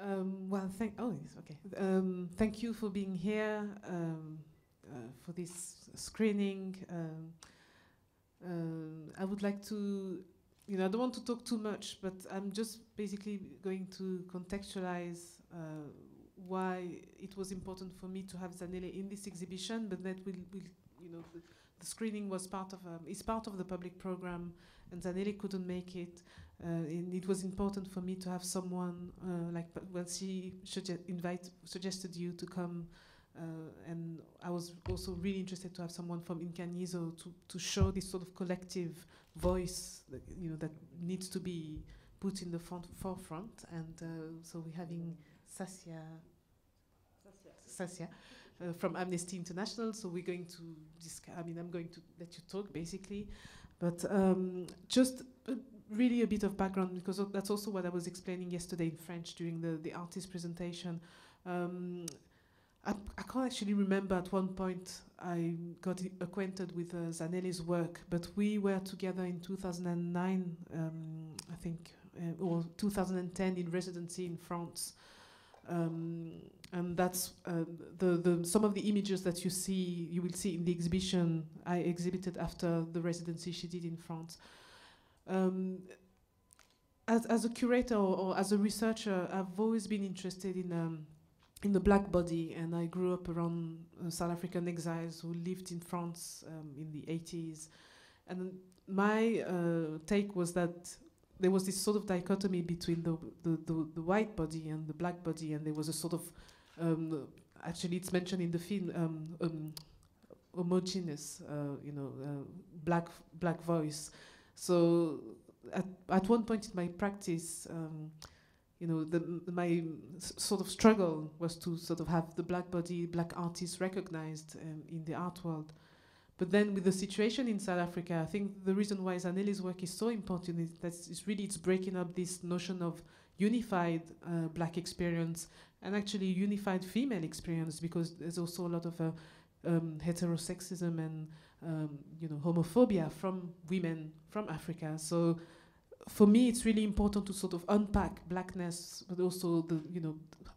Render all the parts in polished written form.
Well, thank you for being here for this screening. I would like to, I don't want to talk too much, but I'm just basically going to contextualize why it was important for me to have Zanele in this exhibition, but that the screening was is part of the public program, and Zanele couldn't make it. And it was important for me to have someone she suggested you to come, and I was also really interested to have someone from Inkanyiso to show this sort of collective voice that needs to be put in the forefront. And so we're having Sassia from Amnesty International. So we're going to I'm going to let you talk basically, but just really a bit of background, because that's also what I was explaining yesterday in French during the artist presentation. I can't actually remember at one point I got acquainted with Zanele's work, but we were together in 2009, I think, or 2010 in residency in France. And that's some of the images that you will see in the exhibition I exhibited after the residency she did in France. As a curator or as a researcher, I've always been interested in the black body, and I grew up around South African exiles who lived in France in the 80s. And my take was that there was this sort of dichotomy between the white body and the black body, and there was a sort of, actually it's mentioned in the film, homogeneous, black voice. So at one point in my practice, my sort of struggle was to sort of have the black body, black artists recognized in the art world. But then with the situation in South Africa, I think the reason why Zanele's work is so important is that it's breaking up this notion of unified black experience and actually unified female experience, because there's also a lot of heterosexism and homophobia from women from Africa. So for me, it's really important to sort of unpack blackness, but also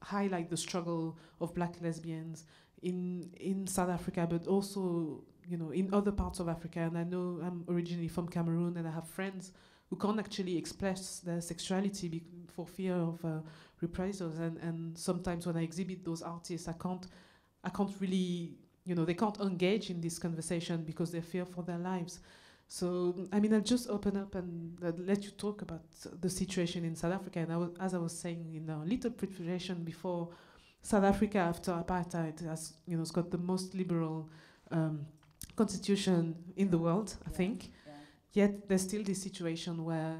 highlight the struggle of black lesbians in South Africa, but also in other parts of Africa. And I know I'm originally from Cameroon, and I have friends who can't actually express their sexuality for fear of reprisals. And sometimes when I exhibit those artists, I can't really, they can't engage in this conversation because they fear for their lives. So, I'll just open up and let you talk about the situation in South Africa. And as I was saying in a little preparation before, South Africa after apartheid has, it's got the most liberal constitution in the world, I think. Yeah. Yet there's still this situation where,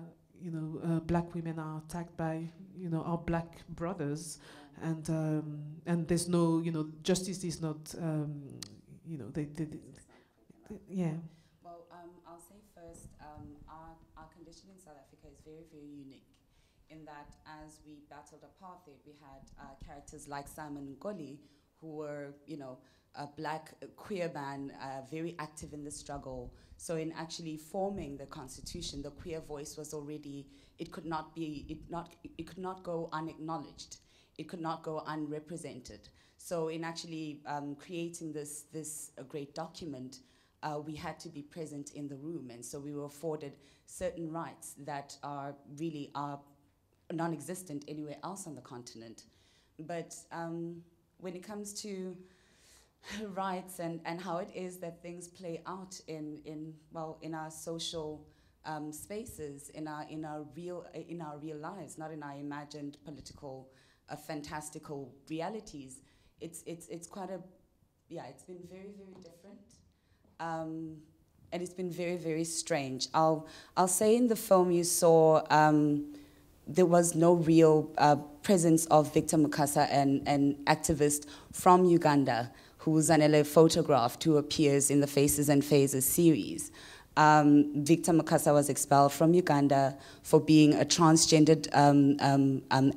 black women are attacked by, our black brothers, and there's no, justice is not, yeah. Well, I'll say first, our condition in South Africa is very, very unique, in that as we battled apartheid, we had characters like Simon Ngoli, who were, a black queer man, very active in the struggle. So in actually forming the constitution, the queer voice was already, it could not go unacknowledged. It could not go unrepresented. So in actually creating this great document, we had to be present in the room, and so we were afforded certain rights that are non-existent anywhere else on the continent. But when it comes to rights and how it is that things play out in our social spaces, in our real lives, not in our imagined political fantastical realities, it's quite it's been very, very different. And it's been very, very strange. I'll say in the film you saw there was no real presence of Victor Mukasa, an activist from Uganda who Zanele photographed, who appears in the Faces and Phases series. Victor Mukasa was expelled from Uganda for being a transgendered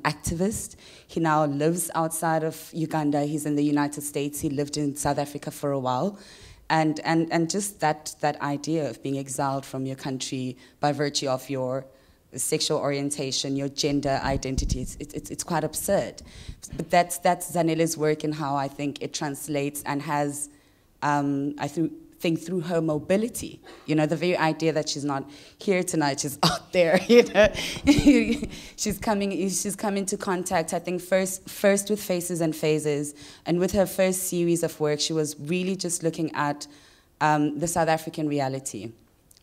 activist. He now lives outside of Uganda. He's in the United States. He lived in South Africa for a while. And just that idea of being exiled from your country by virtue of your sexual orientation, your gender identity. It's quite absurd. But that's Zanele's work and how I think it translates and has, I think through her mobility, you know, the very idea that she's not here tonight, she's out there, you know. she's coming into contact, I think, first with Faces and Phases, and with her first series of work, she was really just looking at the South African reality.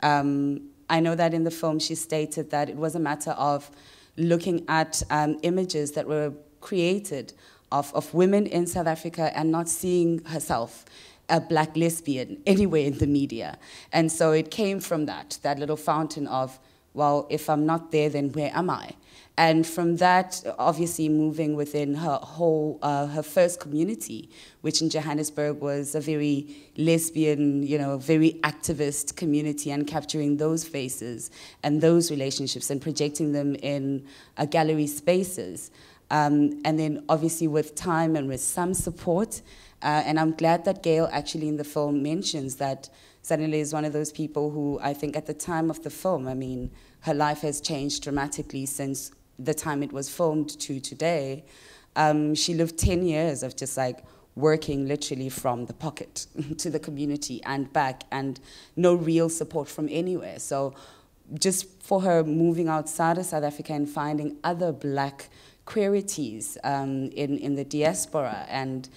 I know that in the film she stated that it was a matter of looking at images that were created of women in South Africa and not seeing herself, a black lesbian, anywhere in the media. And so it came from that little fountain of, well, if I'm not there, then where am I? And from that, obviously moving within her whole, her first community, which in Johannesburg was a very lesbian, you know, very activist community, and capturing those faces and those relationships and projecting them in gallery spaces. And then obviously with time and with some support, and I'm glad that Gail actually in the film mentions that Zanele is one of those people who I think at the time of the film, I mean, her life has changed dramatically since the time it was filmed to today. She lived 10 years of just like working literally from the pocket to the community and back, and no real support from anywhere. So just for her moving outside of South Africa and finding other black queerities in the diaspora, and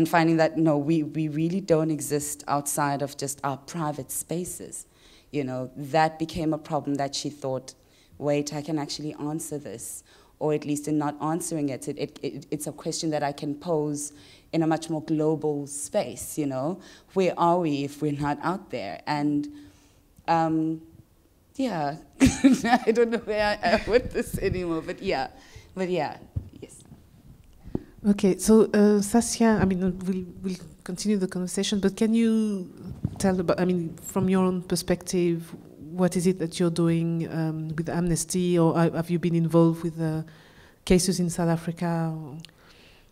finding that, no, we really don't exist outside of just our private spaces. You know, that became a problem that she thought, wait, I can actually answer this, or at least in not answering it, it's a question that I can pose in a much more global space, you know? Where are we if we're not out there? And yeah, I don't know where I am with this anymore, but yeah, yes. Okay, so Sassia, I mean, we'll continue the conversation, but can you tell about, I mean, from your own perspective, what is it that you're doing with Amnesty, or have you been involved with cases in South Africa?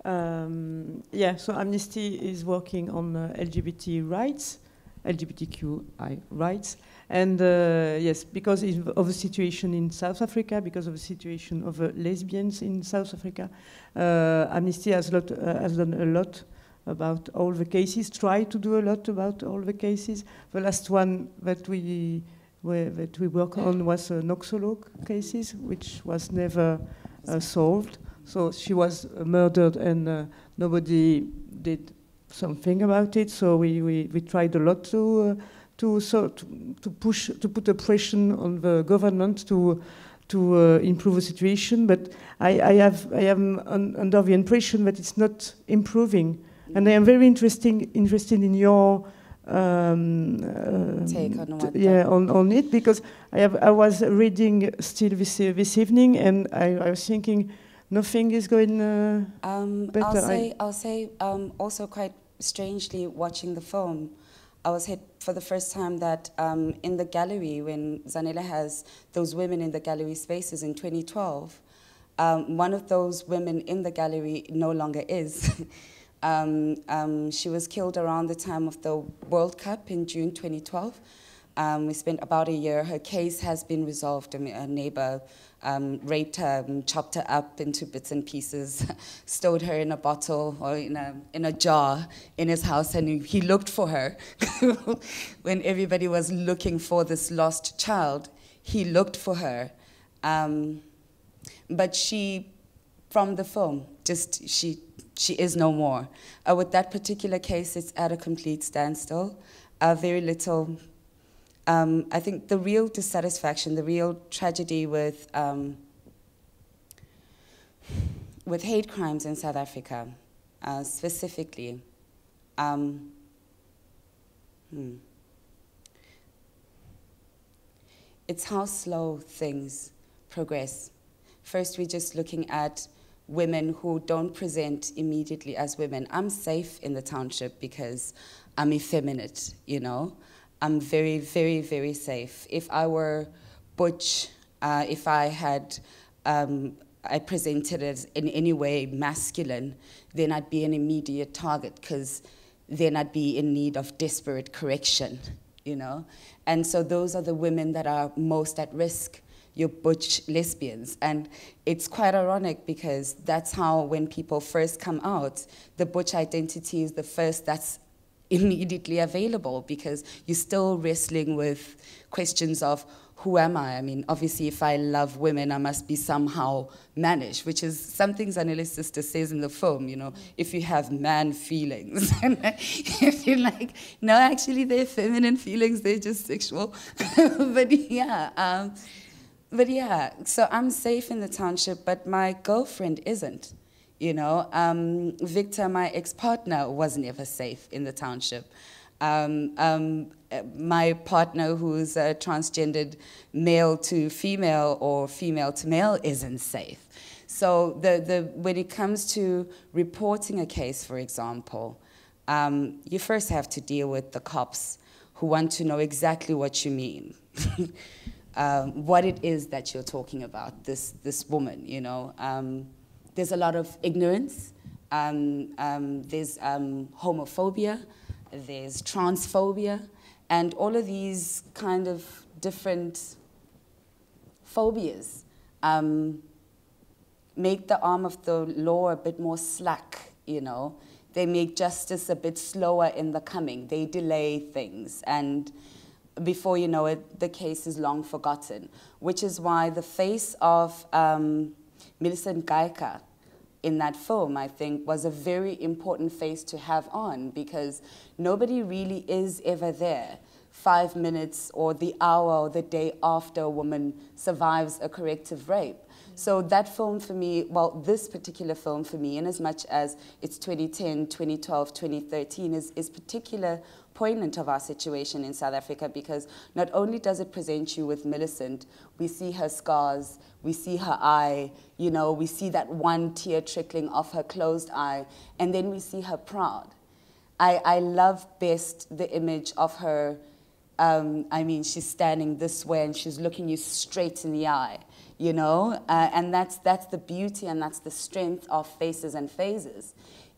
Yeah, so Amnesty is working on LGBT rights, LGBTQI rights, and yes, because of the situation in South Africa, because of the situation of lesbians in South Africa, Amnesty has done a lot about all the cases, tried to do a lot about all the cases. The last one that we work on was Noxolo cases, which was never solved. So she was murdered and nobody did something about it. So we tried a lot to put a pressure on the government to improve the situation. But I am under the impression that it's not improving. And I am very interested in your take on what? Yeah, on it, because I was reading still this evening, and I was thinking nothing is going better. I'll say also quite strangely, watching the film, I was hit for the first time that in the gallery, when Zanele has those women in the gallery spaces in 2012, one of those women in the gallery no longer is. She was killed around the time of the World Cup in June 2012. We spent about a year. Her case has been resolved. I mean, a neighbor raped her, chopped her up into bits and pieces, stowed her in a bottle or in a jar in his house, and he looked for her. When everybody was looking for this lost child, he looked for her. But she, from the film, just she is no more. With that particular case, it's at a complete standstill. Very little. I think the real dissatisfaction, the real tragedy with hate crimes in South Africa, specifically, it's how slow things progress. First, we're just looking at women who don't present immediately as women. I'm safe in the township because I'm effeminate, you know? I'm very, very, very safe. If I were butch, if I had, I presented as in any way masculine, then I'd be an immediate target, because then I'd be in need of desperate correction, you know? And so those are the women that are most at risk your butch lesbians. And it's quite ironic because that's how, when people first come out, the butch identity is the first that's immediately available, because you're still wrestling with questions of, who am I? I mean, obviously, if I love women, I must be somehow mannish, which is something Zanele's sister says in the film, you know, if you have man feelings. And if you're like, no, actually, they're feminine feelings, they're just sexual. But yeah, so I'm safe in the township, but my girlfriend isn't. You know, Victor, my ex-partner, was never safe in the township. My partner, who's a transgendered male to female or female to male, isn't safe. So when it comes to reporting a case, for example, you first have to deal with the cops who want to know exactly what you mean, what it is that you're talking about, this woman, you know. There's a lot of ignorance, there's homophobia, there's transphobia, and all of these kind of different phobias make the arm of the law a bit more slack, you know. They make justice a bit slower in the coming. They delay things, and before you know it, the case is long forgotten, which is why the face of Millicent Gaika in that film, I think, was a very important face to have on, because nobody really is ever there 5 minutes or the hour or the day after a woman survives a corrective rape. So that film for me, well, this particular film for me, in as much as it's 2010, 2012, 2013, is particular poignant of our situation in South Africa, because not only does it present you with Millicent, we see her scars, we see her eye, you know, we see that one tear trickling off her closed eye, and then we see her proud. I love best the image of her, I mean, she's standing this way and she's looking you straight in the eye, you know, and that's the beauty and that's the strength of Faces and Phases.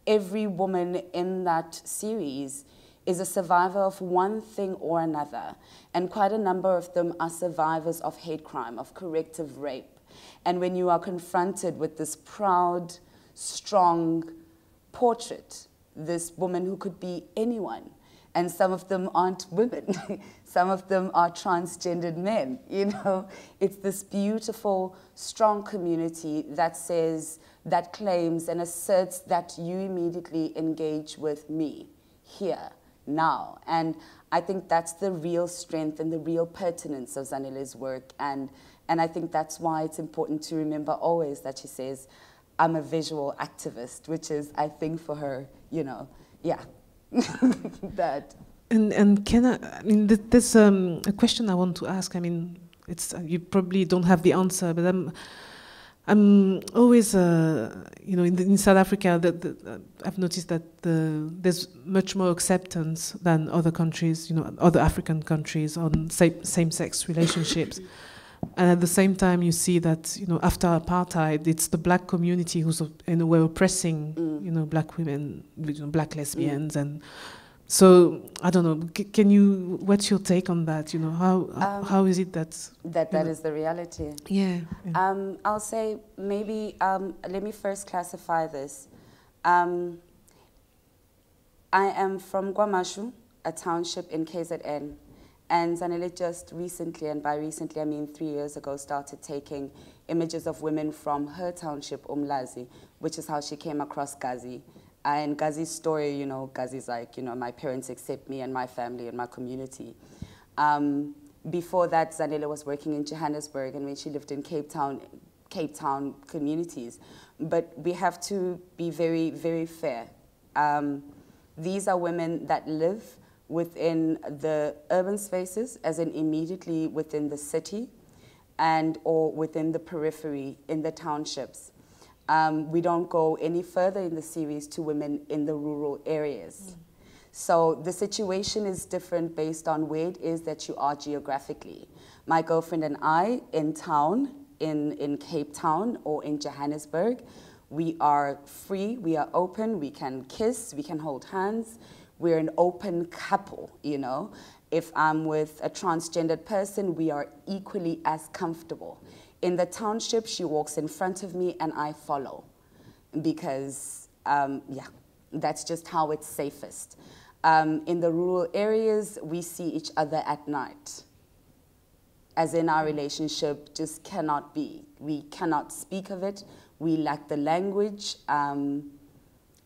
Every woman in that series is a survivor of one thing or another, and quite a number of them are survivors of hate crime, of corrective rape. And when you are confronted with this proud, strong portrait, this woman who could be anyone, and some of them aren't women, some of them are transgendered men, you know, it's this beautiful, strong community that says, that claims and asserts that you immediately engage with me here, now. And I think that's the real strength and the real pertinence of Zanele's work. And I think that's why it's important to remember always that she says, I'm a visual activist, which is, I think, for her, you know, yeah, that. And can I mean, there's a question I want to ask. I mean, it's you probably don't have the answer, but I'm always, you know, in South Africa, I've noticed that there's much more acceptance than other countries, you know, other African countries on same-sex relationships. And at the same time, you see that, you know, after apartheid, it's the black community who's in a way oppressing, you know, black women, you know, black lesbians, and so I don't know. Can you? What's your take on that? You know, how is it that that is the reality? Yeah. I'll say maybe. Let me first classify this. I am from Guamashu, a township in KZN. And Zanele just recently, and by recently I mean 3 years ago, started taking images of women from her township, Umlazi, which is how she came across Gazi. And Gazi's story, you know, Gazi's like, you know, my parents accept me and my family and my community. Before that, Zanele was working in Johannesburg, and when she lived in Cape Town communities. But we have to be very, very fair. These are women that live within the urban spaces, as in immediately within the city, and or within the periphery in the townships. We don't go any further in the series to women in the rural areas. So the situation is different based on where it is that you are geographically. My girlfriend and I, in town, in Cape Town or in Johannesburg, we are free, we are open, we can kiss, we can hold hands. We're an open couple, you know, If I'm with a transgendered person, we are equally as comfortable. In the township, she walks in front of me and I follow because, yeah, that's just how it's safest. In the rural areas, we see each other at night. As in, our relationship just cannot be. We cannot speak of it. We lack the language. And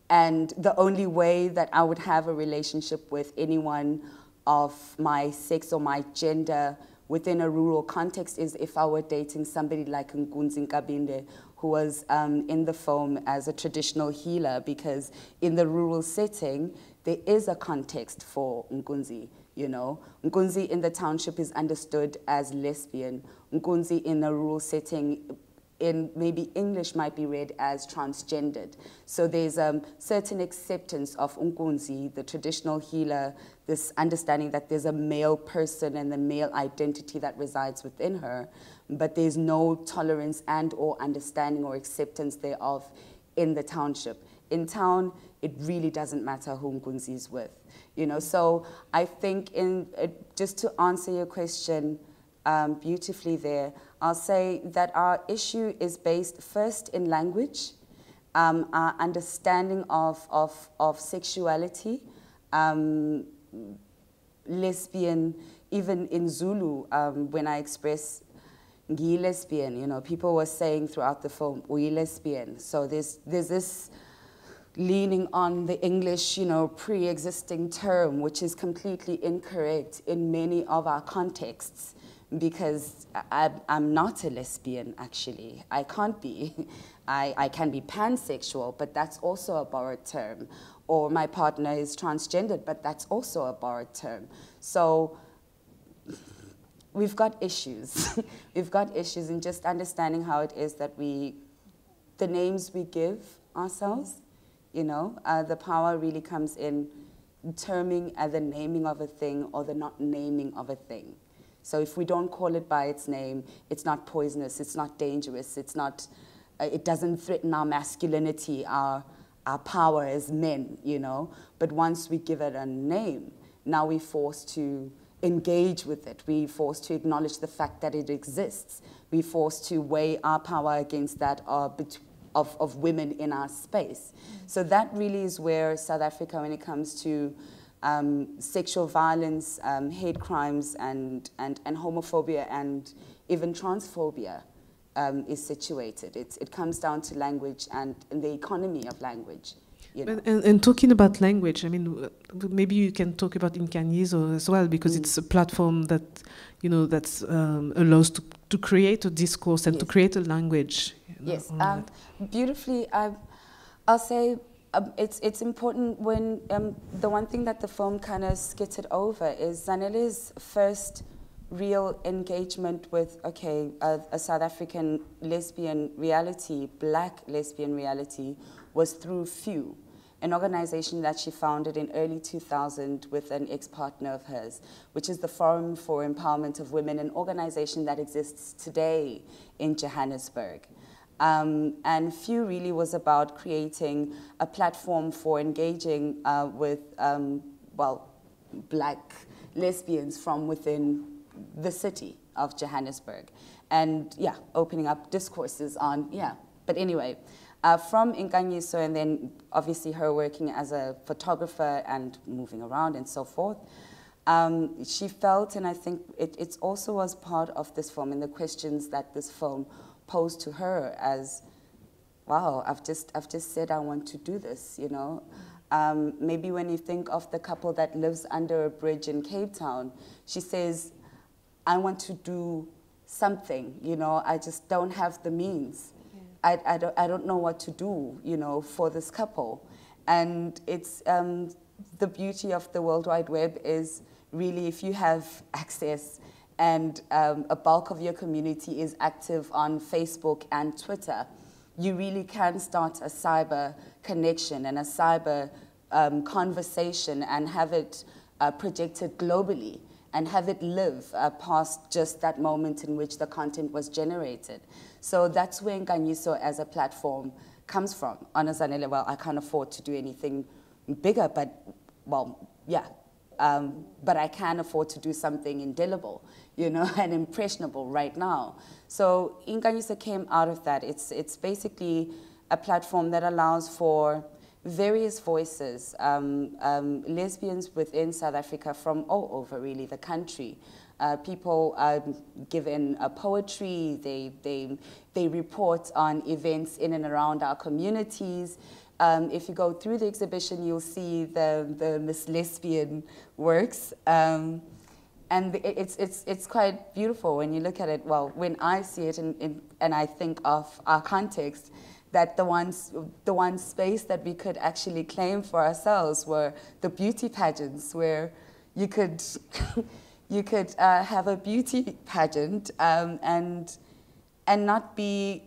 the only way that I would have a relationship with anyone of my sex or my gender within a rural context is if I were dating somebody like Nkunzi Nkabinde, who was in the film as a traditional healer, because in the rural setting, there is a context for Nkunzi, you know. Nkunzi in the township is understood as lesbian. Nkunzi in a rural setting, in maybe English might be read as transgendered. So there's a certain acceptance of Nkunzi, the traditional healer, this understanding that there's a male person and the male identity that resides within her, but there's no tolerance and or understanding or acceptance thereof in the township. In town, it really doesn't matter who Nkunzi is with, you know. So I think just to answer your question beautifully there, I'll say that our issue is based first in language, our understanding of sexuality, lesbian, even in Zulu, when I express ngi lesbian, you know, people were saying throughout the film, we lesbian. So there's this leaning on the English, you know, pre-existing term, which is completely incorrect in many of our contexts, because I'm not a lesbian, actually. I can't be. I can be pansexual, but that's also a borrowed term. Or my partner is transgendered, but that's also a borrowed term. So we've got issues. We've got issues in just understanding how it is that the names we give ourselves, you know, the power really comes in terming the naming of a thing or the not naming of a thing. So if we don't call it by its name, it's not poisonous, it's not dangerous, it's not, it doesn't threaten our masculinity, our power as men, you know. But once we give it a name, now we're forced to engage with it. We're forced to acknowledge the fact that it exists. We're forced to weigh our power against that of women in our space. So that really is where South Africa, when it comes to sexual violence, hate crimes, and homophobia, and even transphobia is situated. It comes down to language and the economy of language. You know. And talking about language, I mean, maybe you can talk about Inkanyiso as well, because it's a platform that, you know, that allows to create a discourse and to create a language. You know, yes, beautifully. I'll say it's important when the one thing that the film kind of skittered over is Zanele's first real engagement with, okay, a South African lesbian reality, black lesbian reality, was through FEW, an organization that she founded in early 2000 with an ex-partner of hers, which is the Forum for Empowerment of Women, an organization that exists today in Johannesburg. And FEW really was about creating a platform for engaging with, well, black lesbians from within the city of Johannesburg. And yeah, opening up discourses on, yeah. But anyway, from Inkanyiso, and then obviously her working as a photographer and moving around and so forth, she felt, and I think it also was part of this film and the questions that this film posed to her as, wow, I've just said I want to do this, you know. Maybe when you think of the couple that lives under a bridge in Cape Town, she says, I want to do something, you know, I just don't have the means. Yeah. I don't know what to do, you know, for this couple. And it's, the beauty of the World Wide Web is really if you have access and a bulk of your community is active on Facebook and Twitter, you really can start a cyber connection and a cyber conversation and have it projected globally and have it live past just that moment in which the content was generated. So that's where Inkanyiso as a platform comes from. On a Zanele, well, I can't afford to do anything bigger, but, well, yeah, but I can afford to do something indelible, you know, and impressionable right now. So Inkanyiso came out of that. It's basically a platform that allows for various voices, lesbians within South Africa from all over really the country. People give in poetry, they report on events in and around our communities. If you go through the exhibition, you'll see the Miss Lesbian works. And it's quite beautiful when you look at it. Well, when I see it and I think of our context, that the one space that we could actually claim for ourselves were the beauty pageants, where you could you could have a beauty pageant and not be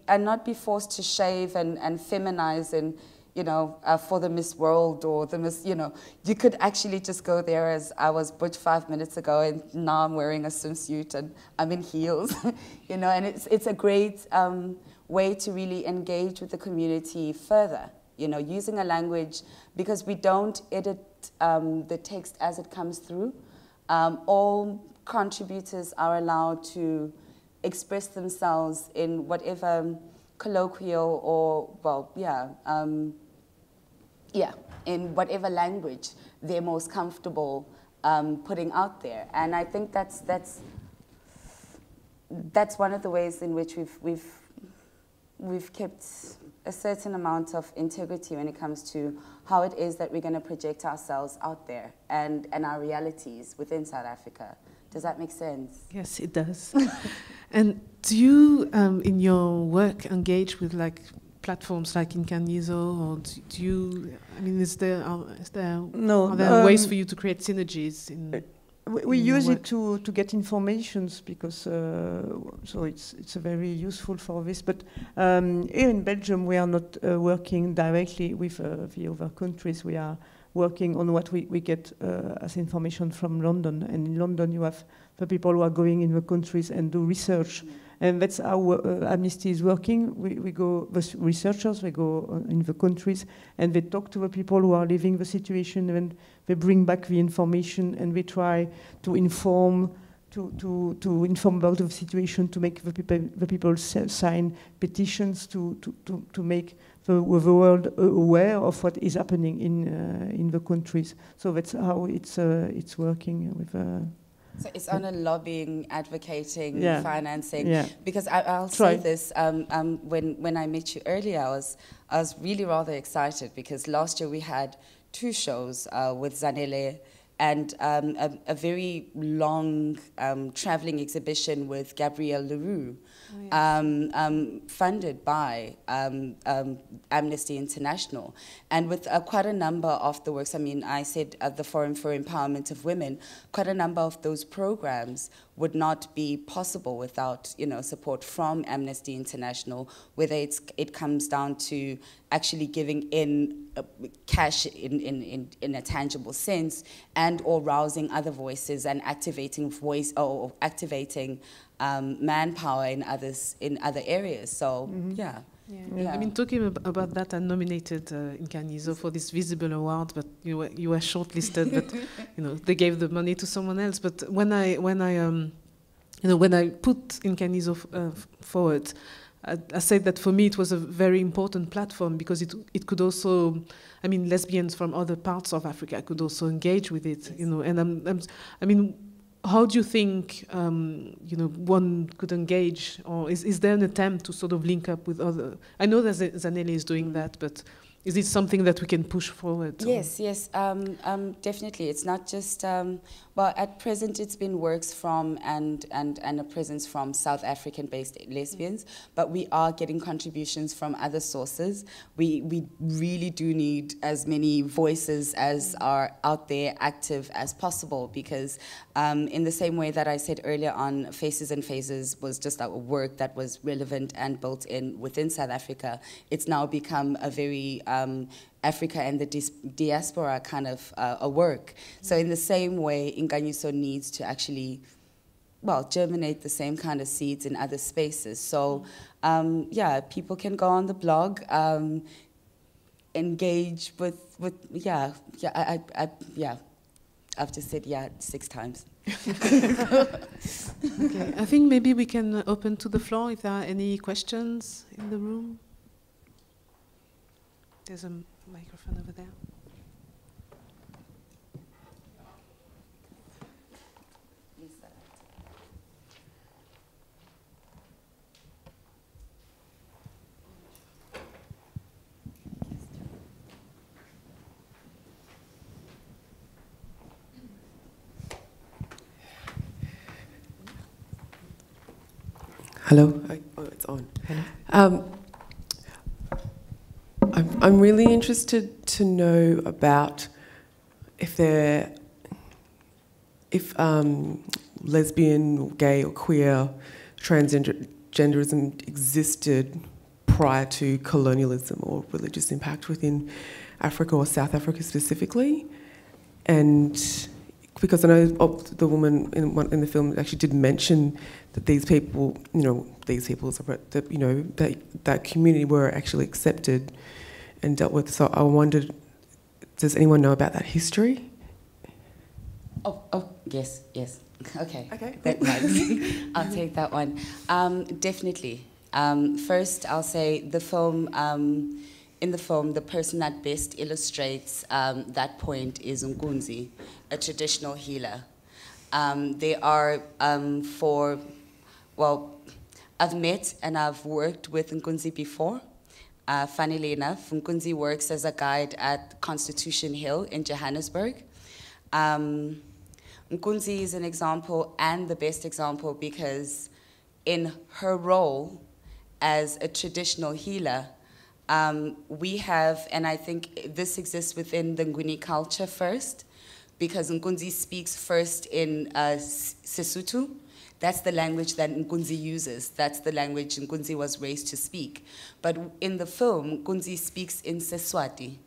forced to shave and feminize and, you know, for the Miss World or the Miss, you know, you could actually just go there as I was butch 5 minutes ago, and now I'm wearing a swimsuit and I'm in heels, you know, and it's a great way to really engage with the community further, you know, using a language, because we don't edit the text as it comes through. All contributors are allowed to express themselves in whatever colloquial or, well, in whatever language they're most comfortable putting out there. And I think that's one of the ways in which we've kept a certain amount of integrity when it comes to how it is that we're going to project ourselves out there and our realities within South Africa. Does that make sense? Yes, it does. And do you, in your work, engage with like platforms like Inkanyiso, or do you? I mean, are there ways for you to create synergies in? We use it to get informations, because so it's very useful for this. But here in Belgium, we are not working directly with the other countries. We are working on what we get as information from London. And in London, you have the people who are going in the countries and do research. And that's how Amnesty is working. We go, the researchers, they go in the countries and they talk to the people who are living the situation, and they bring back the information, and we try to inform, to inform about the situation, to make the people sign petitions to make the world aware of what is happening in the countries. So that's how it's working with. So it's on a lobbying, advocating, financing. Yeah. Because I'll say this, when I met you earlier, I was really rather excited, because last year we had 2 shows with Zanele, and a very long traveling exhibition with Gabrielle Leroux, funded by Amnesty International. And with quite a number of the works, I mean, I said the Forum for Empowerment of Women, quite a number of those programs would not be possible without, you know, support from Amnesty International, whether it comes down to actually giving in cash in a tangible sense, and or rousing other voices and activating activating manpower in other areas. So yeah. I mean, talking about that, I nominated Inkanyiso for this Visible Award, but you were shortlisted. But you know, they gave the money to someone else. But when I put Inkanyiso forward, I said that for me it was a very important platform, because it could also, I mean, lesbians from other parts of Africa could also engage with it. Yes. You know, and I mean, how do you think you know, one could engage, or is there an attempt to sort of link up with other? I know that Zanele is doing that, but is it something that we can push forward? Yes, definitely. It's not just, well, at present it's been works from and a presence from South African-based lesbians, but we are getting contributions from other sources. We really do need as many voices as are out there active as possible, because in the same way that I said earlier on, Faces and Phases was just a work that was relevant and built in within South Africa, it's now become a very Africa and the diaspora kind of a work. So in the same way, Inkanyiso needs to actually, well, germinate the same kind of seeds in other spaces. So yeah, people can go on the blog, engage with I've just said yeah 6 times. Okay, I think maybe we can open to the floor if there are any questions in the room. There's a microphone over there. Hello. Oh, it's on. I'm really interested to know about if lesbian, or gay, or queer transgenderism existed prior to colonialism or religious impact within Africa or South Africa specifically, and because I know the woman in the film actually did mention that these people, that community were actually accepted and dealt with. So I wondered, does anyone know about that history? Oh, yes. Okay. Okay. I'll take that one. Definitely. First, I'll say the film. In the film, the person that best illustrates that point is Nkunzi, a traditional healer. They are I've met and I've worked with Nkunzi before. Funnily enough, Nkunzi works as a guide at Constitution Hill in Johannesburg. Nkunzi is an example and the best example because in her role as a traditional healer, we have, and I think this exists within the Nguni culture first, because Nkunzi speaks first in Sesotho. That's the language that Nkunzi uses. That's the language Nkunzi was raised to speak. But in the film, Nkunzi speaks in Seswati,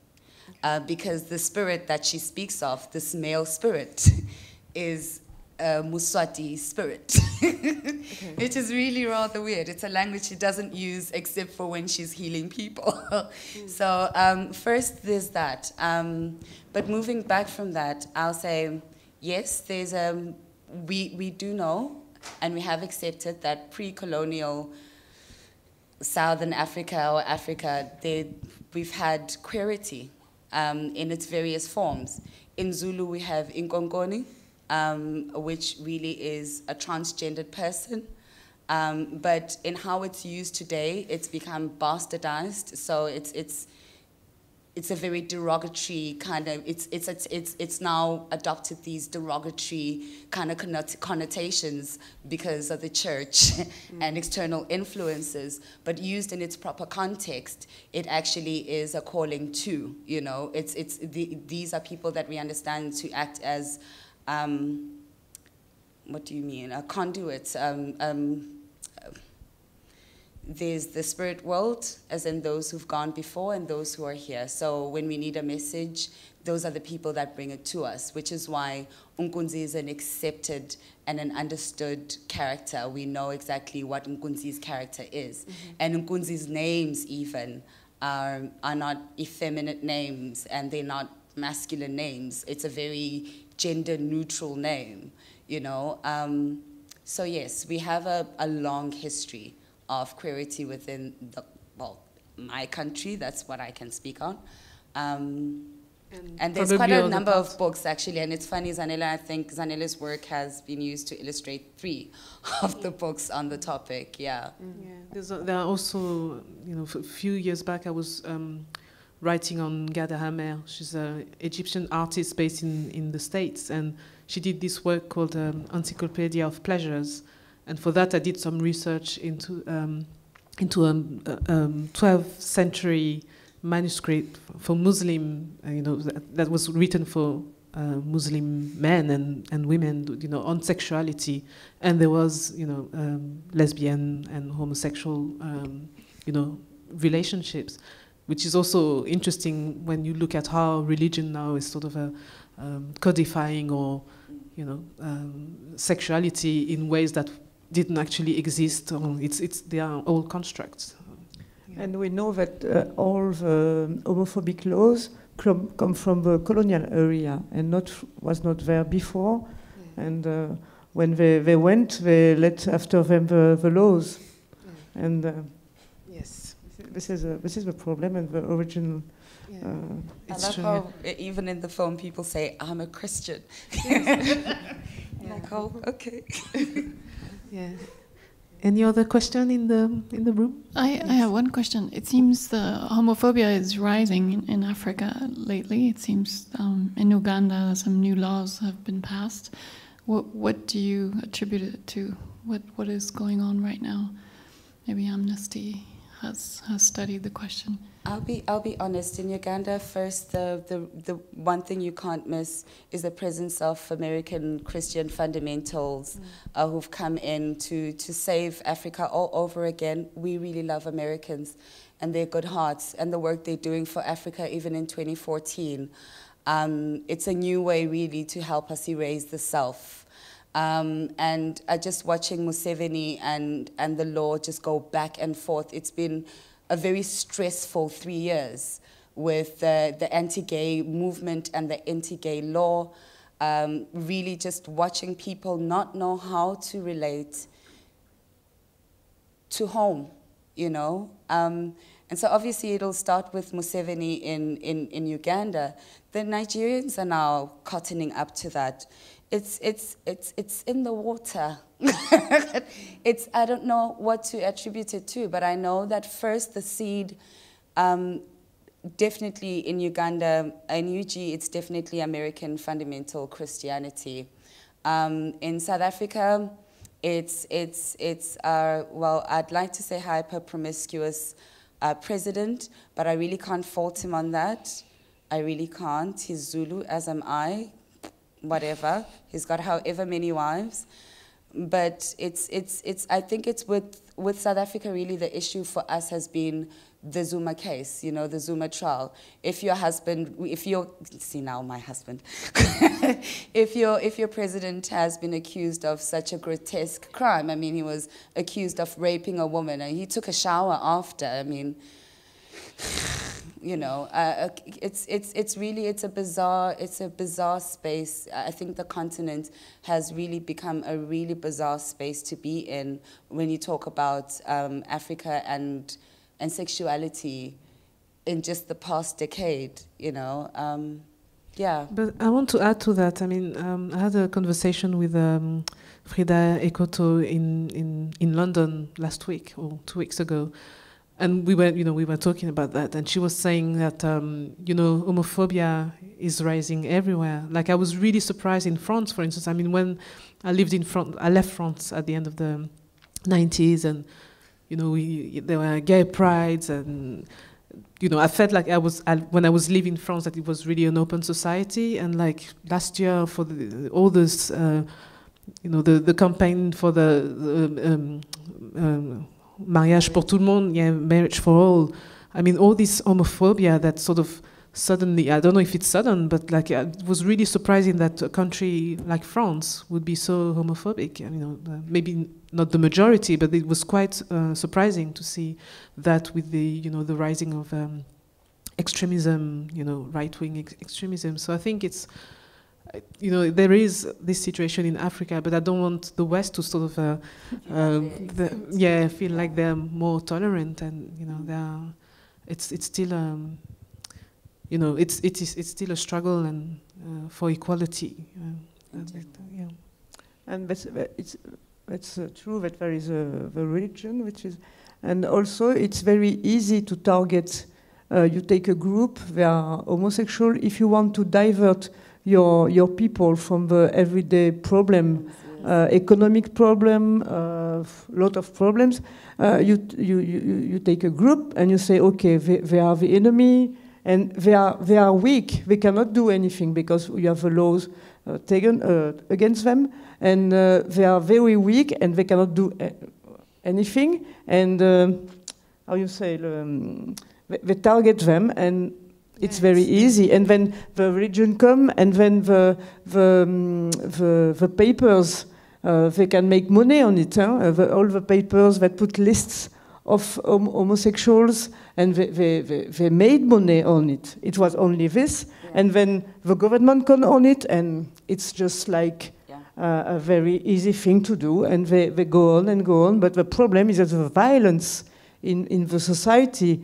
because the spirit that she speaks of, this male spirit, is a Muswati spirit, which is really rather weird. It's a language she doesn't use except for when she's healing people. So first there's that. But moving back from that, I'll say, yes, there's we do know and we have accepted that pre-colonial Southern Africa or Africa, we've had queerity in its various forms. In Zulu, we have Inkonkoni, which really is a transgendered person. But in how it's used today, it's become bastardized. So it's a very derogatory kind of, it's now adopted these derogatory kind of connotations because of the church and external influences, but used in its proper context, it actually is a calling to, you know, these are people that we understand to act as, what do you mean, a conduit. There's the spirit world, as in those who've gone before and those who are here. So when we need a message, those are the people that bring it to us, which is why Nkunzi is an accepted and an understood character. We know exactly what Nkunzi's character is. And Nkunzi's names even are not effeminate names, and they're not masculine names. It's a very gender-neutral name, you know. So yes, we have a long history of queerity within my country. That's what I can speak on. And there's quite a number of books, actually. And it's funny, Zanele, I think Zanele's work has been used to illustrate 3 of the books on the topic, yeah. There are also, you know, a few years back, I was writing on Ghada Hamer. She's an Egyptian artist based in the States, and she did this work called Encyclopedia of Pleasures. And for that, I did some research into a 12th century manuscript for Muslim, you know, that was written for Muslim men and women, you know, on sexuality. And there was, you know, lesbian and homosexual, you know, relationships, which is also interesting when you look at how religion now is sort of a codifying or, you know, sexuality in ways that didn't actually exist. They are all constructs. And we know that all the homophobic laws come from the colonial area and was not there before. And when they went, they let after them the laws. And yes, this is the problem and the original. I love how even in the film people say, "I'm a Christian." Like, oh, okay. Yeah. Any other question in the room? I have one question. It seems the homophobia is rising in Africa lately. It seems in Uganda some new laws have been passed. What do you attribute it to? What is going on right now? Maybe Amnesty has studied the question. I'll be honest. In Uganda, first, the one thing you can't miss is the presence of American Christian fundamentals who've come in to save Africa all over again. We really love Americans and their good hearts and the work they're doing for Africa, even in 2014. It's a new way, really, to help us erase the self. And just watching Museveni and the law just go back and forth, it's been a very stressful 3 years with the anti-gay movement and the anti-gay law, really just watching people not know how to relate to home, you know. And so obviously it'll start with Museveni in Uganda. The Nigerians are now cottoning up to that. It's in the water. I don't know what to attribute it to, but I know that first the seed, definitely in Uganda, in UG, it's definitely American fundamental Christianity. In South Africa, it's well, I'd like to say hyper-promiscuous president, but I really can't fault him on that. I really can't. He's Zulu, as am I. Whatever, he's got however many wives, but I think it's with South Africa, really the issue for us has been the Zuma case, you know, the Zuma trial. If your husband, see now my husband, if your president has been accused of such a grotesque crime, I mean, he was accused of raping a woman and he took a shower after, I mean, you know, it's really a bizarre space. I think the continent has really become a really bizarre space to be in when you talk about Africa and sexuality in just the past decade, you know. Yeah. But I want to add to that. I mean, I had a conversation with Frida Ekoto in London last week or 2 weeks ago. And we were talking about that, and she was saying that, you know, homophobia is rising everywhere. Like, I was really surprised in France, for instance. I mean, when I lived in France, I left France at the end of the 90s, and, you know, there were gay prides, and, you know, I felt like when I was leaving France, that it was really an open society. And like last year, for all this, you know, the campaign for the mariage pour tout le monde, yeah, marriage for all. I mean, all this homophobia that sort of suddenly, I don't know if it's sudden, but like it was really surprising that a country like France would be so homophobic. You know, maybe not the majority, but it was quite surprising to see that with the, you know, the rising of extremism, you know, right-wing extremism. So I think it's, you know, there is this situation in Africa, but I don't want the West to sort of, feel like they're more tolerant, and you know, it's still, you know, it's still a struggle and for equality. Yeah. And that's true that there is the religion, which is, and also it's very easy to target. You take a group, they are homosexual. If you want to divert your people from the everyday problem, economic problem, lot of problems, you take a group and you say, okay, they are the enemy and they are weak. They cannot do anything because you have the laws taken against them, and they are very weak and they cannot do anything. And how you say, they target them, and it's very easy. And then the religion come, and then the papers, they can make money on it. All the papers that put lists of homosexuals, and they made money on it. It was only this, and then the government can own it, and it's just like a very easy thing to do, and they go on and go on. But the problem is that the violence in the society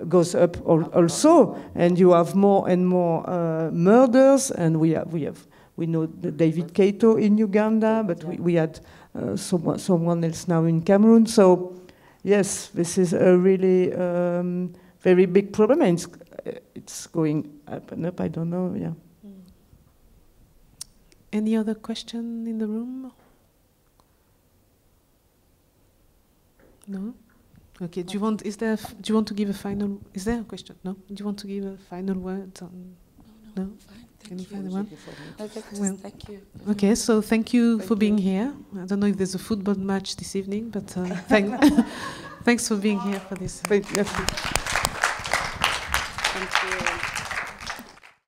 goes up also, and you have more and more murders, and we know David Kato in Uganda, but we had someone else now in Cameroon. So yes, this is a really very big problem, and it's going up and up. I don't know. Yeah. Any other question in the room? No. Okay. Do you want? Do you want to give a final? Is there a question? No. Do you want to give a final word on? No. Any final one? Well, thank you. Okay. So thank you for being here. I don't know if there's a football match this evening, but thanks for being here for this.